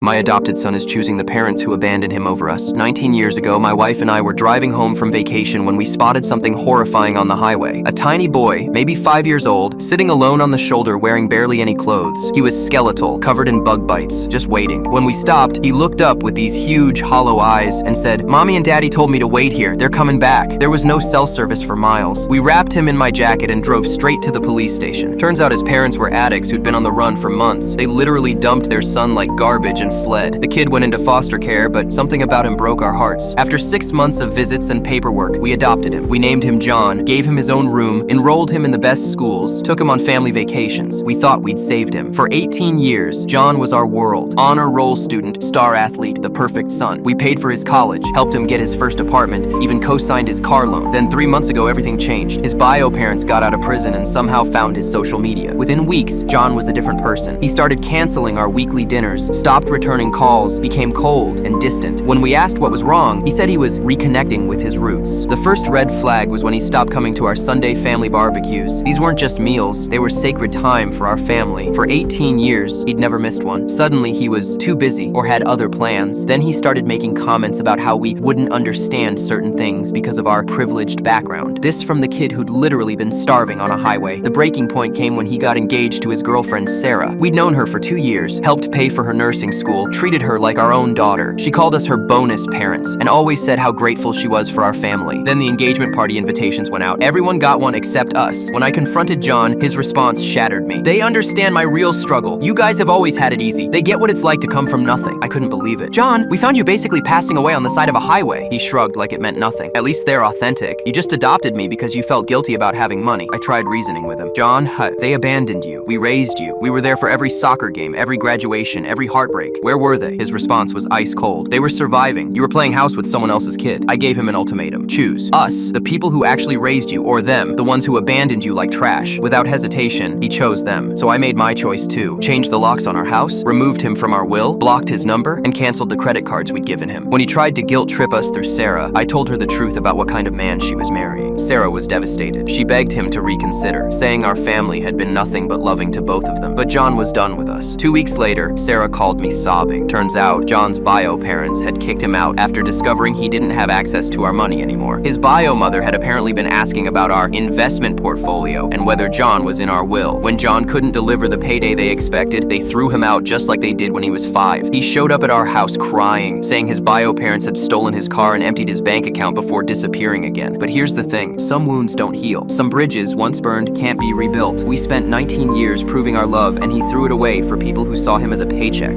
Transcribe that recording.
My adopted son is choosing the parents who abandoned him over us. 19 years ago, my wife and I were driving home from vacation when we spotted something horrifying on the highway. A tiny boy, maybe 5 years old, sitting alone on the shoulder wearing barely any clothes. He was skeletal, covered in bug bites, just waiting. When we stopped, he looked up with these huge, hollow eyes and said, "Mommy and Daddy told me to wait here. They're coming back." There was no cell service for miles. We wrapped him in my jacket and drove straight to the police station. Turns out his parents were addicts who'd been on the run for months. They literally dumped their son like garbage and fled. The kid went into foster care, but something about him broke our hearts. After 6 months of visits and paperwork, we adopted him. We named him John, gave him his own room, enrolled him in the best schools, took him on family vacations. We thought we'd saved him. For 18 years, John was our world. Honor roll student, star athlete, the perfect son. We paid for his college, helped him get his first apartment, even co-signed his car loan. Then 3 months ago, everything changed. His bio parents got out of prison and somehow found his social media. Within weeks, John was a different person. He started canceling our weekly dinners, stopped returning calls, became cold and distant. When we asked what was wrong, he said he was reconnecting with his roots. The first red flag was when he stopped coming to our Sunday family barbecues. These weren't just meals, they were sacred time for our family. For 18 years, he'd never missed one. Suddenly, he was too busy or had other plans. Then he started making comments about how we wouldn't understand certain things because of our privileged background. This from the kid who'd literally been starving on a highway. The breaking point came when he got engaged to his girlfriend, Sarah. We'd known her for 2 years, helped pay for her nursing school, treated her like our own daughter. She called us her bonus parents and always said how grateful she was for our family. Then the engagement party invitations went out. Everyone got one except us. When I confronted John, his response shattered me. "They understand my real struggle. You guys have always had it easy. They get what it's like to come from nothing." I couldn't believe it. "John, we found you basically passing away on the side of a highway." He shrugged like it meant nothing. "At least they're authentic. You just adopted me because you felt guilty about having money." I tried reasoning with him. "John, they abandoned you. We raised you. We were there for every soccer game, every graduation, every heartbreak. Where were they?" His response was ice cold. "They were surviving. You were playing house with someone else's kid." I gave him an ultimatum. "Choose. Us, the people who actually raised you, or them, the ones who abandoned you like trash." Without hesitation, he chose them. So I made my choice too. Changed the locks on our house, removed him from our will, blocked his number, and canceled the credit cards we'd given him. When he tried to guilt trip us through Sarah, I told her the truth about what kind of man she was marrying. Sarah was devastated. She begged him to reconsider, saying our family had been nothing but loving to both of them. But John was done with us. 2 weeks later, Sarah called me sobbing. Turns out, John's bio parents had kicked him out after discovering he didn't have access to our money anymore. His bio mother had apparently been asking about our investment portfolio and whether John was in our will. When John couldn't deliver the payday they expected, they threw him out just like they did when he was 5. He showed up at our house crying, saying his bio parents had stolen his car and emptied his bank account before disappearing again. But here's the thing, some wounds don't heal. Some bridges, once burned, can't be rebuilt. We spent 19 years proving our love, and he threw it away for people who saw him as a paycheck.